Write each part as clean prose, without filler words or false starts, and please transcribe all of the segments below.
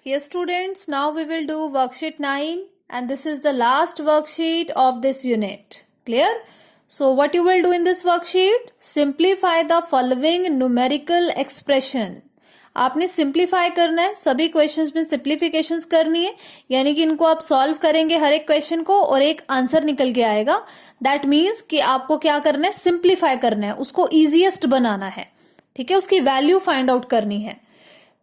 Yes, students, now we will do worksheet 9 and this is the last worksheet of this unit. Clear? So, what you will do in this worksheet? Simplify the following numerical expression. आपने simplify करना है, सभी questions में simplifications करनी है, यानी कि इनको आप सॉल्व करेंगे हर एक क्वेश्चन को और एक आंसर निकल के आएगा. दैट मीन्स कि आपको क्या करना है, सिंप्लीफाई करना है, उसको इजीएस्ट बनाना है. ठीक है, उसकी वैल्यू फाइंड आउट करनी है.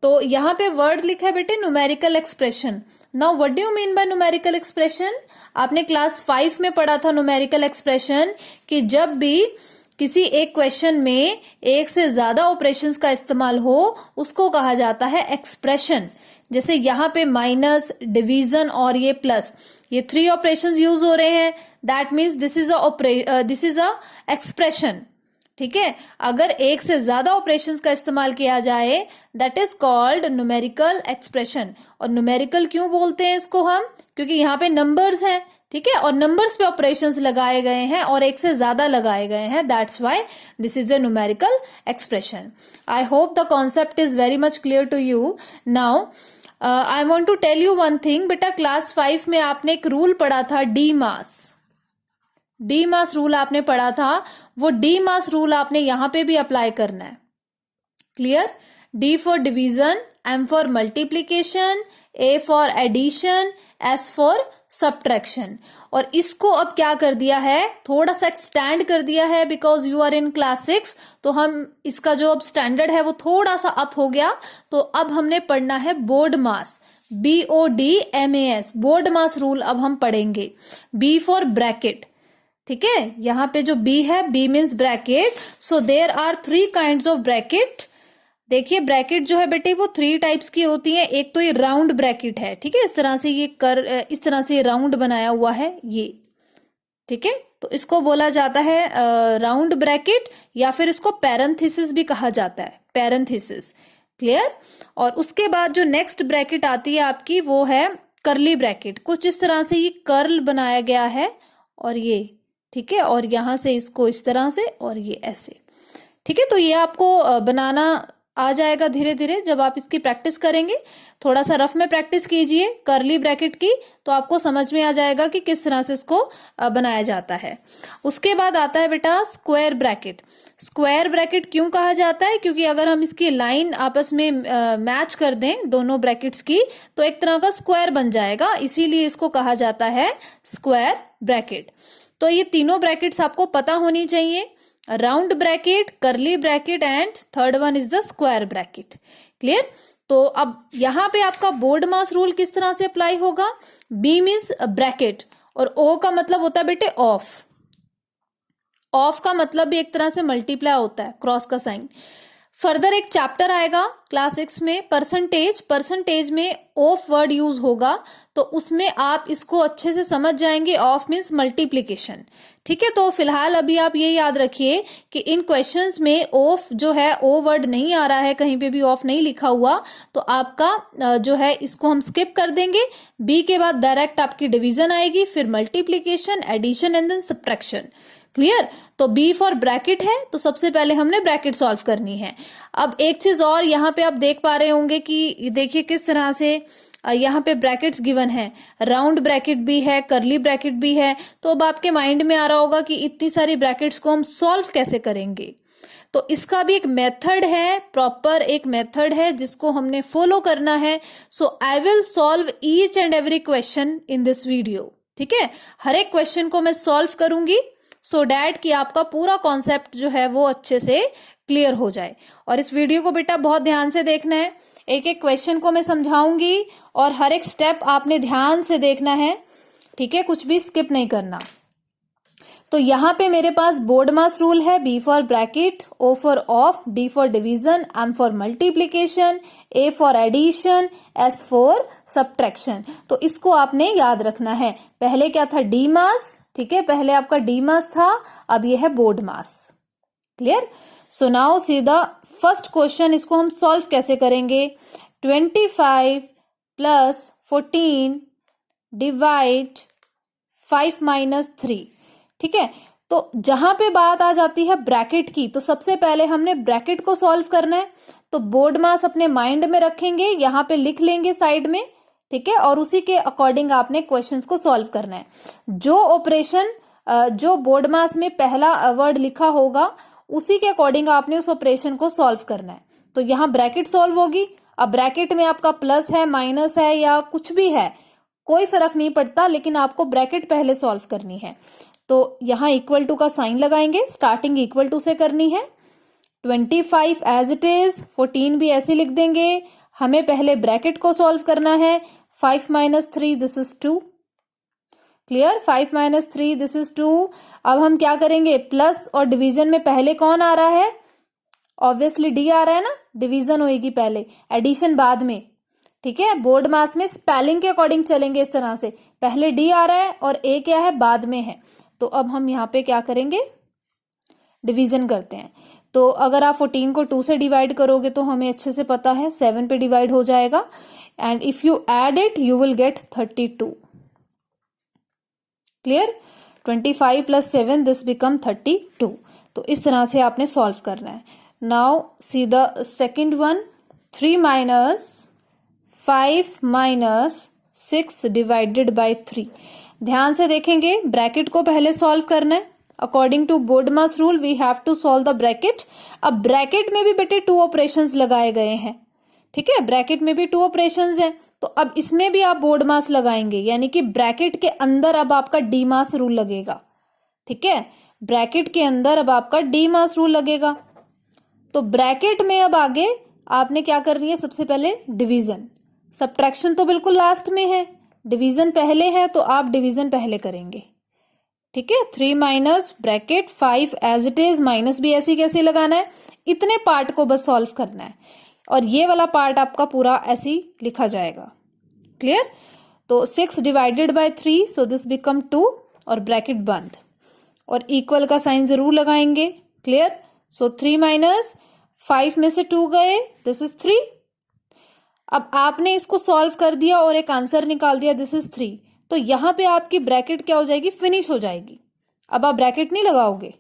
तो यहाँ पे वर्ड लिखा है बेटे numerical expression. Now what do you mean by numerical expression? आपने क्लास 5 में पढ़ा था न्यूमेरिकल एक्सप्रेशन कि जब भी किसी एक क्वेश्चन में एक से ज्यादा ऑपरेशंस का इस्तेमाल हो उसको कहा जाता है एक्सप्रेशन. जैसे यहाँ पे माइनस, डिवीजन और ये प्लस, ये 3 ऑपरेशंस यूज हो रहे हैं. That means this is a expression. ठीक है, अगर एक से ज्यादा ऑपरेशंस का इस्तेमाल किया जाए that is called numerical expression. और न्यूमेरिकल क्यों बोलते हैं इसको हम? क्योंकि यहाँ पे नंबर्स हैं. ठीक है, और नंबर्स पे ऑपरेशंस लगाए गए हैं और एक से ज्यादा लगाए गए हैं. That's why this is a numerical expression. I hope the concept is very much clear to you. Now I want to tell you one thing. बेटा क्लास 5 में आपने एक रूल पढ़ा था डी मास रूल आपने पढ़ा था. वो डी मास रूल आपने यहां पे भी अप्लाई करना है. Clear? D for division, M for multiplication, A for addition, S for subtraction. और इसको अब क्या कर दिया है, थोड़ा सा एक्सटेंड कर दिया है because you are in class 6. तो हम इसका जो अब स्टैंडर्ड है वो थोड़ा सा अप हो गया. तो अब हमने पढ़ना है BODMAS, BODMAS, BODMAS rule अब हम पढ़ेंगे. B for bracket. ठीक है, यहाँ पे जो बी है, B means bracket. So there are 3 kinds of bracket. देखिए ब्रैकेट जो है बेटे वो 3 टाइप्स की होती है. एक तो ये राउंड ब्रैकेट है. ठीक है, इस तरह से ये इस तरह से राउंड बनाया हुआ है ये. ठीक है, तो इसको बोला जाता है राउंड ब्रैकेट, या फिर इसको पैरेंथेसिस भी कहा जाता है, पैरेंथेसिस. क्लियर? और उसके बाद जो नेक्स्ट ब्रैकेट आती है आपकी वो है कर्ली ब्रैकेट. कुछ इस तरह से ये कर्ल बनाया गया है और ये, ठीक है, और यहां से इसको इस तरह से और ये ऐसे. ठीक है, तो ये आपको बनाना आ जाएगा धीरे धीरे जब आप इसकी प्रैक्टिस करेंगे. थोड़ा सा रफ में प्रैक्टिस कीजिए कर्ली ब्रैकेट की, तो आपको समझ में आ जाएगा कि किस तरह से इसको बनाया जाता है. उसके बाद आता है बेटा स्क्वायर ब्रैकेट. स्क्वायर ब्रैकेट क्यों कहा जाता है? क्योंकि अगर हम इसकी लाइन आपस में मैच कर दें दोनों ब्रैकेट्स की तो एक तरह का स्क्वायर बन जाएगा, इसीलिए इसको कहा जाता है स्क्वायर ब्रैकेट. तो ये तीनों ब्रैकेट्स आपको पता होनी चाहिए, round bracket, curly bracket and third one is the square bracket. Clear? तो अब यहां पे आपका बोर्ड मास रूल किस तरह से अप्लाई होगा? बी मीन्स ब्रैकेट और ओ का मतलब होता है बेटे ऑफ. ऑफ का मतलब भी एक तरह से मल्टीप्लाई होता है, क्रॉस का साइन. फर्दर एक चैप्टर आएगा क्लास 6 में परसेंटेज में ऑफ वर्ड यूज होगा, तो उसमें आप इसको अच्छे से समझ जाएंगे. Of means multiplication. ठीक है, तो फिलहाल अभी आप ये याद रखिए कि इन क्वेश्चंस में ऑफ जो है, ओ वर्ड नहीं आ रहा है, कहीं पे भी ऑफ नहीं लिखा हुआ, तो आपका जो है इसको हम स्किप कर देंगे. बी के बाद डायरेक्ट आपकी डिवीजन आएगी, फिर multiplication, addition and then subtraction. Clear? तो बी फॉर ब्रैकेट है, तो सबसे पहले हमने ब्रैकेट सॉल्व करनी है. अब एक चीज और यहाँ पे आप देख पा रहे होंगे कि देखिए किस तरह से यहाँ पे ब्रैकेट्स गिवन है, राउंड ब्रैकेट भी है, कर्ली ब्रैकेट भी है. तो अब आपके माइंड में आ रहा होगा कि इतनी सारी ब्रैकेट्स को हम सॉल्व कैसे करेंगे. तो इसका भी एक मेथड है, प्रॉपर एक मेथड है जिसको हमने फॉलो करना है. So I will solve each and every question in this video. ठीक है, हर एक क्वेश्चन को मैं सॉल्व करूंगी सो डैट कि आपका पूरा कॉन्सेप्ट जो है वो अच्छे से क्लियर हो जाए. और इस वीडियो को बेटा बहुत ध्यान से देखना है, एक एक क्वेश्चन को मैं समझाऊंगी और हर एक स्टेप आपने ध्यान से देखना है. ठीक है, कुछ भी स्किप नहीं करना. तो यहाँ पे मेरे पास बोर्ड मास रूल है. B for bracket, O for of, D for division, M for multiplication, A for addition, S for subtraction. तो इसको आपने याद रखना है. पहले क्या था? DMAS. ठीक है, पहले आपका डी मास था, अब ये है board mass. Clear? So now see the first question. इसको हम सॉल्व कैसे करेंगे? 25 प्लस 14 डिवाइड 5 माइनस 3. ठीक है, तो जहां पे बात आ जाती है ब्रैकेट की, तो सबसे पहले हमने ब्रैकेट को सॉल्व करना है. तो बोर्ड मास अपने माइंड में रखेंगे, यहाँ पे लिख लेंगे साइड में, ठीक है, और उसी के अकॉर्डिंग आपने क्वेश्चंस को सॉल्व करना है। जो ऑपरेशन जो बोर्ड मास में पहला वर्ड लिखा होगा उसी के अकॉर्डिंग आपने उस ऑपरेशन को सॉल्व करना है। तो यहाँ ब्रैकेट सॉल्व होगी। अब ब्रैकेट में आपका प्लस है, माइनस है या कुछ भी है, कोई फर्क नहीं पड़ता, लेकिन आपको ब्रैकेट पहले सॉल्व करनी है। तो यहाँ इक्वल टू का साइन लगाएंगे, स्टार्टिंग इक्वल टू से करनी है। 25 एज इट इज, 14 भी ऐसे लिख देंगे। हमें पहले ब्रैकेट को सॉल्व करना है। 5 - 3 this is 2। Clear? 5 - 3 this is 2। अब हम क्या करेंगे, प्लस और डिवीजन में पहले कौन आ रहा है? ऑब्वियसली डी आ रहा है ना, डिवीजन होएगी पहले, एडिशन बाद में, ठीक है। बोर्ड मास में स्पेलिंग के अकॉर्डिंग चलेंगे इस तरह से, पहले डी आ रहा है और ए क्या है, बाद में है। तो अब हम यहाँ पे क्या करेंगे, डिवीजन करते हैं। तो अगर आप 14 को 2 से डिवाइड करोगे तो हमें अच्छे से पता है 7 पे डिवाइड हो जाएगा, and if you add it you will get 32। Clear? 25 + 7 this become 32। तो इस तरह से आपने सॉल्व करना है। Now see the second one, 3 - 5 - 6 divided by 3। ध्यान से देखेंगे, ब्रैकेट को पहले सॉल्व करना है। According to BODMAS rule we have to solve the bracket. अब ब्रैकेट में भी बेटे 2 ऑपरेशंस लगाए गए हैं, ठीक है, ब्रैकेट में भी 2 ऑपरेशंस हैं। तो अब इसमें भी आप बोर्ड मास लगाएंगे, यानी कि ब्रैकेट के अंदर अब आपका डी मास रूल लगेगा, ठीक है। ब्रैकेट के अंदर अब आपका डी मास रूल लगेगा। तो ब्रैकेट में अब आगे आपने क्या करनी है, सबसे पहले डिवीजन। सब्ट्रैक्शन तो बिल्कुल लास्ट में है, डिवीजन पहले है, तो आप डिवीजन पहले करेंगे, ठीक है। 3 minus bracket 5 as it is, minus भी ऐसे कैसे लगाना है, इतने पार्ट को बस सॉल्व करना है, और ये वाला पार्ट आपका पूरा ऐसे ही लिखा जाएगा। क्लियर? तो 6 divided by 3, so this become 2, और ब्रैकेट बंद, और इक्वल का साइन जरूर लगाएंगे। क्लियर? सो 3 - 5 में से 2 गए, दिस इज 3। अब आपने इसको सॉल्व कर दिया और एक आंसर निकाल दिया, दिस इज 3। तो यहां पे आपकी ब्रैकेट क्या हो जाएगी, फिनिश हो जाएगी। अब आप ब्रैकेट नहीं लगाओगे।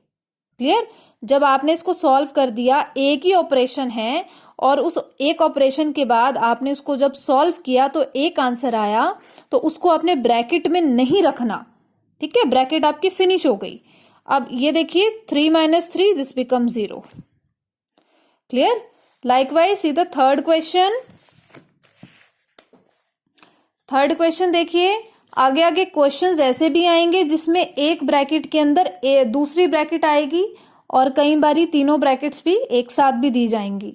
क्लियर? जब आपने इसको सॉल्व कर दिया, एक ही ऑपरेशन है, और उस एक ऑपरेशन के बाद आपने उसको जब सॉल्व किया तो एक आंसर आया, तो उसको आपने ब्रैकेट में नहीं रखना, ठीक है, ब्रैकेट आपकी फिनिश हो गई। अब ये देखिए 3 - 3 this become 0। Clear? Likewise see the third question. Third question देखिए, आगे आगे क्वेश्चंस ऐसे भी आएंगे जिसमें एक ब्रैकेट के अंदर दूसरी ब्रैकेट आएगी, और कई बारी तीनों ब्रैकेट्स भी एक साथ भी दी जाएंगी।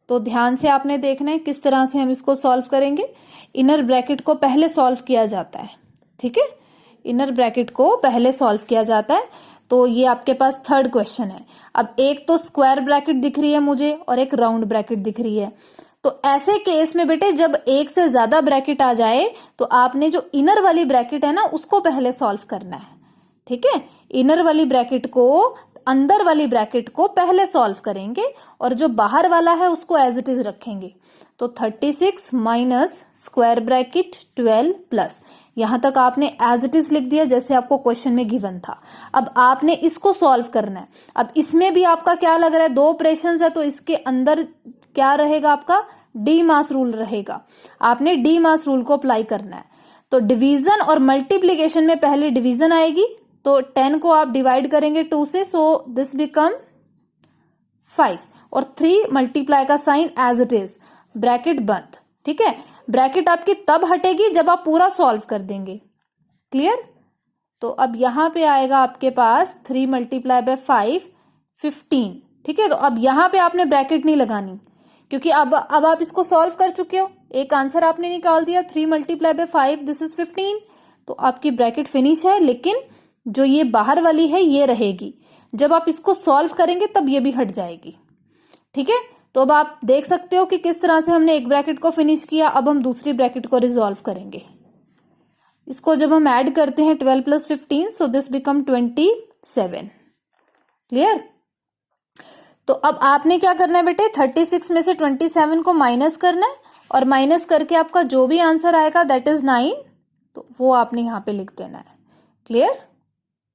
तो ध्यान से आपने देखना है किस तरह से हम इसको सॉल्व करेंगे। इनर ब्रैकेट को पहले सॉल्व किया जाता है, ठीक है, इनर ब्रैकेट को पहले सॉल्व किया जाता है। तो ये आपके पास थर्ड क्वेश्चन है। अब एक तो स्क्वायर ब्रैकेट दिख रही है मुझे, और एक राउंड ब्रैकेट दिख रही है। तो ऐसे केस में बेटे जब एक से ज्यादा ब्रैकेट आ जाए तो आपने जो इनर वाली ब्रैकेट है ना उसको पहले सॉल्व करना है, ठीक है। इनर वाली ब्रैकेट को, अंदर वाली ब्रैकेट को पहले सॉल्व करेंगे, और जो बाहर वाला है उसको एज इट इज रखेंगे। तो 36 माइनस स्क्वायर ब्रैकेट 12 प्लस, यहां तक आपने एज इट इज लिख दिया जैसे आपको क्वेश्चन में गिवन था। अब आपने इसको सॉल्व करना है। अब इसमें भी आपका क्या लग रहा है, 2 ऑपरेशंस है, तो इसके अंदर क्या रहेगा, आपका डी मास रूल रहेगा। आपने डी मास रूल को अप्लाई करना है। तो डिवीजन और मल्टीप्लीकेशन में पहले डिवीजन आएगी, तो 10 को आप डिवाइड करेंगे 2 से, सो दिस बिकम 5, और 3 मल्टीप्लाई का sign as it is, bracket बंद, ठीक है। ब्रैकेट आपकी तब हटेगी जब आप पूरा सॉल्व कर देंगे। क्लियर? तो अब यहां पे आएगा आपके पास 3 × 5 15, ठीक है। तो अब यहां पे आपने ब्रैकेट नहीं लगानी, क्योंकि अब आप इसको सॉल्व कर चुके हो, एक आंसर आपने निकाल दिया, 3 × 5 दिस इज 15। तो आपकी ब्रैकेट फिनिश है, लेकिन जो ये बाहर वाली है ये रहेगी। जब आप इसको सॉल्व करेंगे तब ये भी हट जाएगी, ठीक है। तो अब आप देख सकते हो कि किस तरह से हमने एक ब्रैकेट को फिनिश किया। अब हम दूसरी ब्रैकेट को रिजॉल्व करेंगे। इसको जब हम ऐड करते हैं 12 + 15, सो दिस बिकम 27। क्लियर? तो अब आपने क्या करना है बेटे, 36 में से 27 को माइनस करना है, और माइनस करके आपका जो भी आंसर आएगा दैट इज 9, तो वो आपने यहां पे लिख देना है। क्लियर?